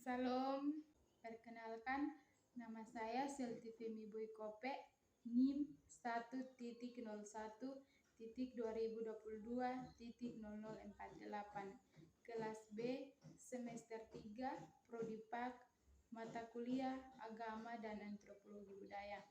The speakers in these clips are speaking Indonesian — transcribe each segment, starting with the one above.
Salam, perkenalkan nama saya Seltivemi Boykope, NIM 1.01.2022.0048, kelas B, semester 3, Prodi Pak, mata kuliah Agama dan Antropologi Budaya.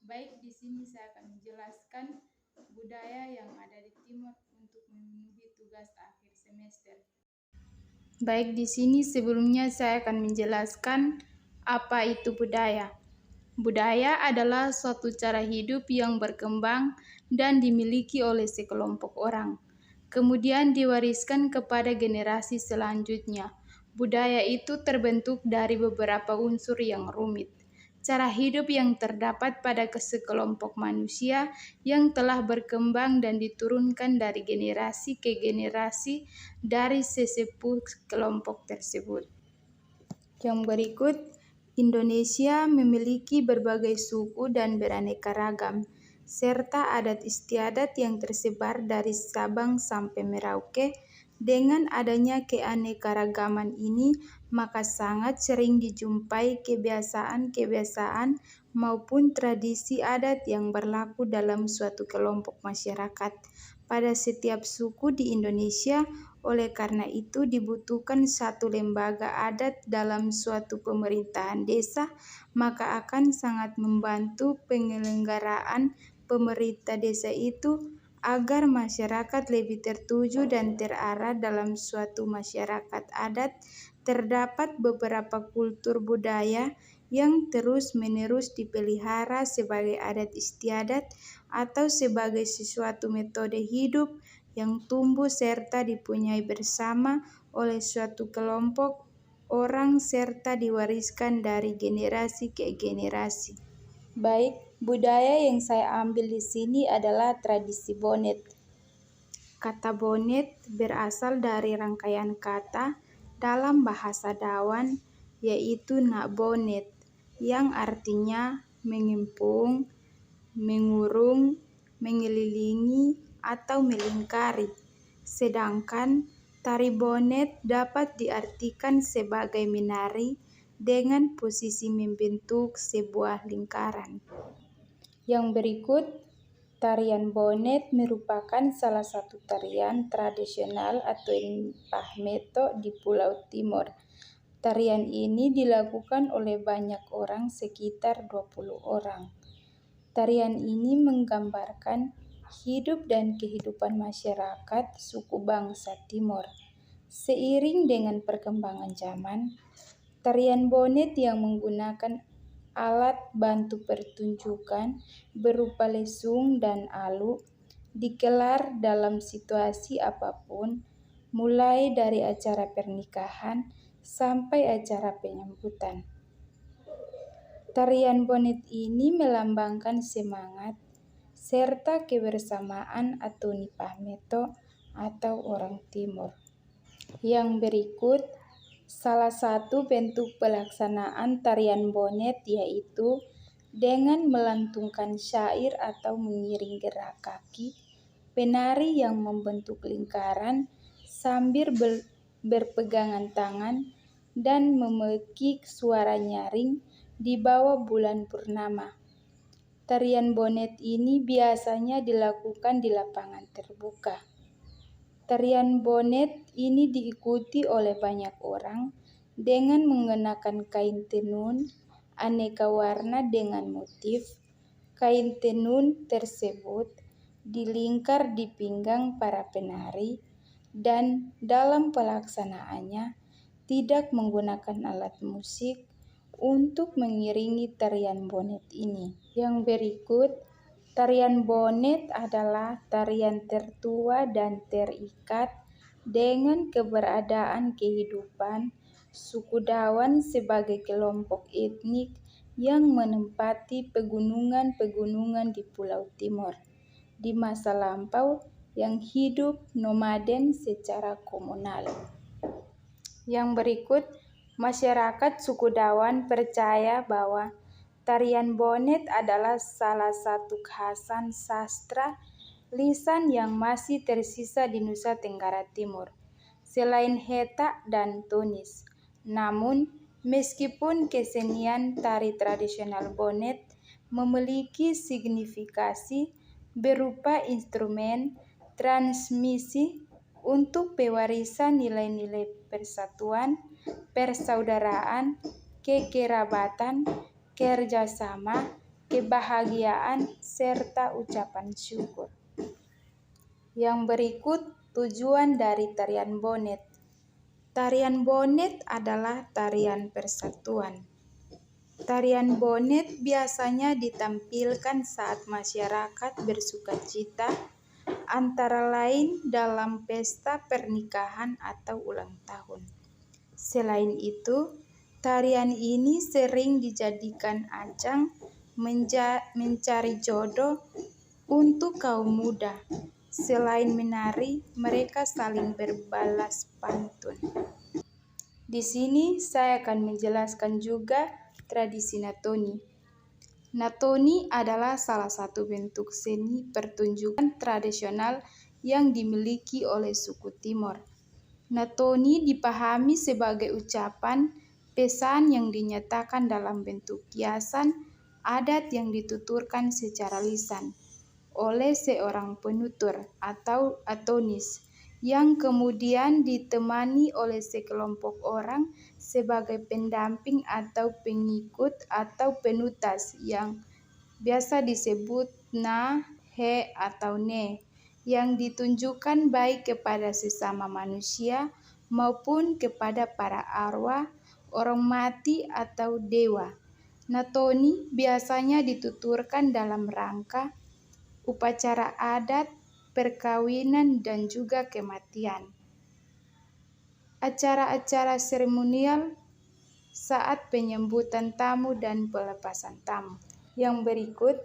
Baik, di sini saya akan menjelaskan budaya yang ada di Timor untuk memenuhi tugas akhir semester. Baik, di sini sebelumnya saya akan menjelaskan apa itu budaya. Budaya adalah suatu cara hidup yang berkembang dan dimiliki oleh sekelompok orang, kemudian diwariskan kepada generasi selanjutnya. Budaya itu terbentuk dari beberapa unsur yang rumit. Cara hidup yang terdapat pada sekelompok manusia yang telah berkembang dan diturunkan dari generasi ke generasi dari sesepuh kelompok tersebut. Yang berikut, Indonesia memiliki berbagai suku dan beraneka ragam, serta adat istiadat yang tersebar dari Sabang sampai Merauke. Dengan adanya keanekaragaman ini, maka sangat sering dijumpai kebiasaan-kebiasaan maupun tradisi adat yang berlaku dalam suatu kelompok masyarakat pada setiap suku di Indonesia. Oleh karena itu dibutuhkan satu lembaga adat dalam suatu pemerintahan desa, maka akan sangat membantu penyelenggaraan pemerintah desa itu agar masyarakat lebih tertuju dan terarah dalam suatu masyarakat adat. Terdapat beberapa kultur budaya yang terus-menerus dipelihara sebagai adat istiadat atau sebagai sesuatu metode hidup yang tumbuh serta dipunyai bersama oleh suatu kelompok orang serta diwariskan dari generasi ke generasi. Baik, budaya yang saya ambil di sini adalah tradisi bonet. Kata bonet berasal dari rangkaian kata dalam bahasa Dawan, yaitu nak bonet, yang artinya mengepung, mengurung, mengelilingi, atau melingkari. Sedangkan tari bonet dapat diartikan sebagai menari dengan posisi membentuk sebuah lingkaran. Yang berikut, tarian bonet merupakan salah satu tarian tradisional atau Pahmeto di Pulau Timor. Tarian ini dilakukan oleh banyak orang, sekitar 20 orang. Tarian ini menggambarkan hidup dan kehidupan masyarakat suku bangsa Timor. Seiring dengan perkembangan zaman, tarian bonet yang menggunakan alat bantu pertunjukan berupa lesung dan alu digelar dalam situasi apapun, mulai dari acara pernikahan sampai acara penyambutan. Tarian bonet ini melambangkan semangat serta kebersamaan atau Pahmeto atau orang Timur. Yang berikut, salah satu bentuk pelaksanaan tarian bonet yaitu dengan melantunkan syair atau mengiring gerak kaki penari yang membentuk lingkaran sambil berpegangan tangan dan memekik suara nyaring di bawah bulan purnama. Tarian bonet ini biasanya dilakukan di lapangan terbuka. Tarian bonet ini diikuti oleh banyak orang dengan mengenakan kain tenun aneka warna dengan motif. Kain tenun tersebut dilingkar di pinggang para penari dan dalam pelaksanaannya tidak menggunakan alat musik untuk mengiringi tarian bonet ini. Yang berikut, tarian bonet adalah tarian tertua dan terikat dengan keberadaan kehidupan suku Dawan sebagai kelompok etnik yang menempati pegunungan-pegunungan di Pulau Timor di masa lampau yang hidup nomaden secara komunal. Yang berikut, masyarakat suku Dawan percaya bahwa tarian bonet adalah salah satu kekhasan sastra lisan yang masih tersisa di Nusa Tenggara Timur, selain heta dan tunis. Namun, Meskipun kesenian tari tradisional Bonet memiliki signifikasi berupa instrumen transmisi untuk pewarisan nilai-nilai persatuan, persaudaraan, kekerabatan, kerjasama, kebahagiaan, serta ucapan syukur. Yang berikut tujuan dari tarian Bonet. Tarian Bonet adalah tarian persatuan. Tarian Bonet biasanya ditampilkan saat masyarakat bersukacita, antara lain dalam pesta pernikahan atau ulang tahun. Selain itu, tarian ini sering dijadikan ajang mencari jodoh untuk kaum muda. Selain menari, mereka saling berbalas pantun. Di sini saya akan menjelaskan juga tradisi Natoni. Natoni adalah salah satu bentuk seni pertunjukan tradisional yang dimiliki oleh suku Timor. Natoni dipahami sebagai ucapan pesan yang dinyatakan dalam bentuk kiasan adat yang dituturkan secara lisan oleh seorang penutur atau atonis, yang kemudian ditemani oleh sekelompok orang sebagai pendamping atau pengikut atau penutas yang biasa disebut na, he, atau ne, yang ditunjukkan baik kepada sesama manusia maupun kepada para arwah, orang mati, atau dewa. Natoni biasanya dituturkan dalam rangka upacara adat, perkawinan, dan juga kematian. Acara-acara seremonial saat penyambutan tamu dan pelepasan tamu. Yang berikut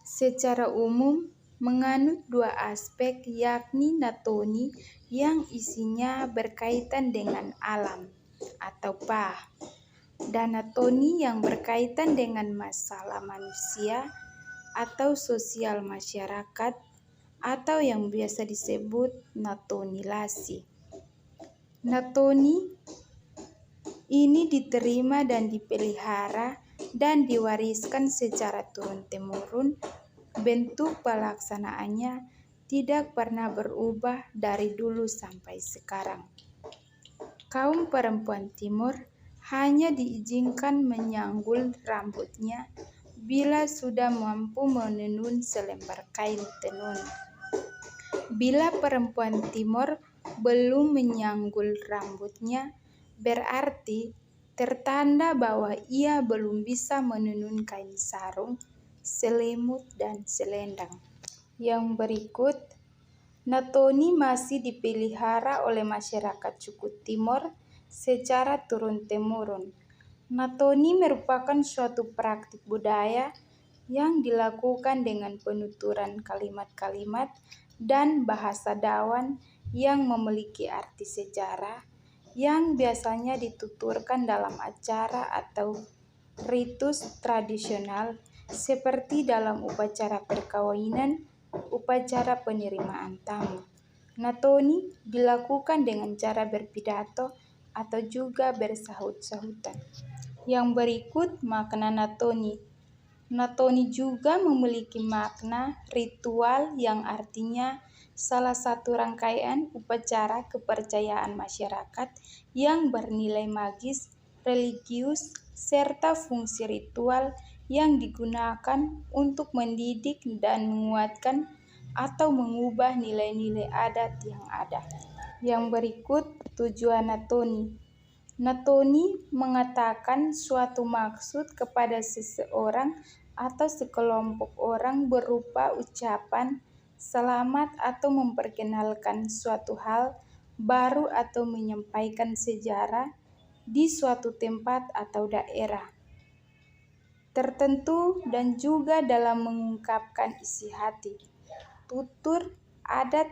secara umum menganut dua aspek, yakni Natoni yang isinya berkaitan dengan alam atau pa, dan Natoni yang berkaitan dengan masalah manusia atau sosial masyarakat, atau yang biasa disebut natonilasi. Natoni ini diterima dan dipelihara dan diwariskan secara turun-temurun. Bentuk pelaksanaannya tidak pernah berubah dari dulu sampai sekarang. Kaum perempuan Timur hanya diizinkan menyanggul rambutnya bila sudah mampu menenun selembar kain tenun. Bila perempuan Timor belum menyanggul rambutnya, berarti tertanda bahwa ia belum bisa menenun kain sarung, selimut, dan selendang. Yang berikut, Natoni masih dipelihara oleh masyarakat suku Timor secara turun-temurun. Natoni merupakan suatu praktik budaya yang dilakukan dengan penuturan kalimat-kalimat dan bahasa Dawan yang memiliki arti sejarah, yang biasanya dituturkan dalam acara atau ritus tradisional seperti dalam upacara perkawinan, upacara penerimaan tamu. Natoni dilakukan dengan cara berpidato atau juga bersahut-sahutan. Yang berikut makna Natoni. Natoni juga memiliki makna ritual yang artinya salah satu rangkaian upacara kepercayaan masyarakat yang bernilai magis, religius, serta fungsi ritual yang digunakan untuk mendidik dan menguatkan atau mengubah nilai-nilai adat yang ada. Yang berikut tujuan Natoni. Natoni mengatakan suatu maksud kepada seseorang atau sekelompok orang berupa ucapan selamat atau memperkenalkan suatu hal baru atau menyampaikan sejarah di suatu tempat atau daerah tertentu, dan juga dalam mengungkapkan isi hati, tutur, adat,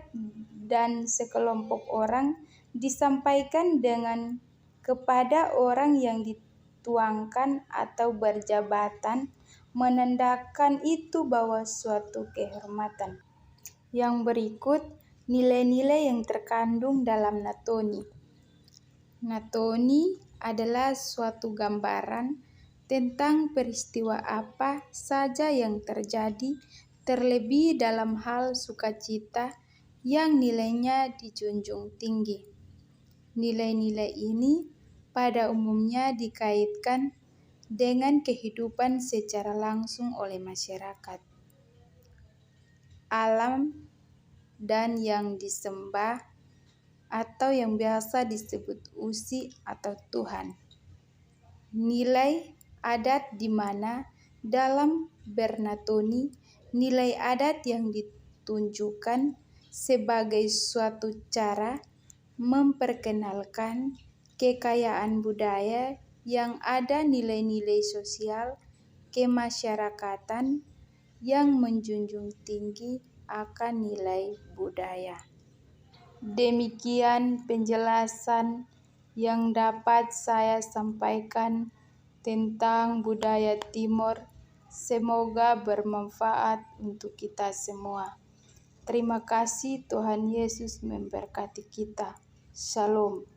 dan sekelompok orang disampaikan dengan kepada orang yang dituangkan atau berjabatan, menandakan itu bahwa suatu kehormatan. Yang berikut nilai-nilai yang terkandung dalam Natoni. Natoni adalah suatu gambaran tentang peristiwa apa saja yang terjadi, terlebih dalam hal sukacita yang nilainya dijunjung tinggi. Nilai-nilai ini pada umumnya dikaitkan dengan kehidupan secara langsung oleh masyarakat, alam, dan yang disembah atau yang biasa disebut usi atau Tuhan. Nilai adat di mana dalam Bernatoni nilai adat yang ditunjukkan sebagai suatu cara memperkenalkan kekayaan budaya yang ada nilai-nilai sosial kemasyarakatan yang menjunjung tinggi akan nilai budaya. Demikian penjelasan yang dapat saya sampaikan tentang budaya Timor. Semoga bermanfaat untuk kita semua. Terima kasih. Tuhan Yesus memberkati kita. Shalom.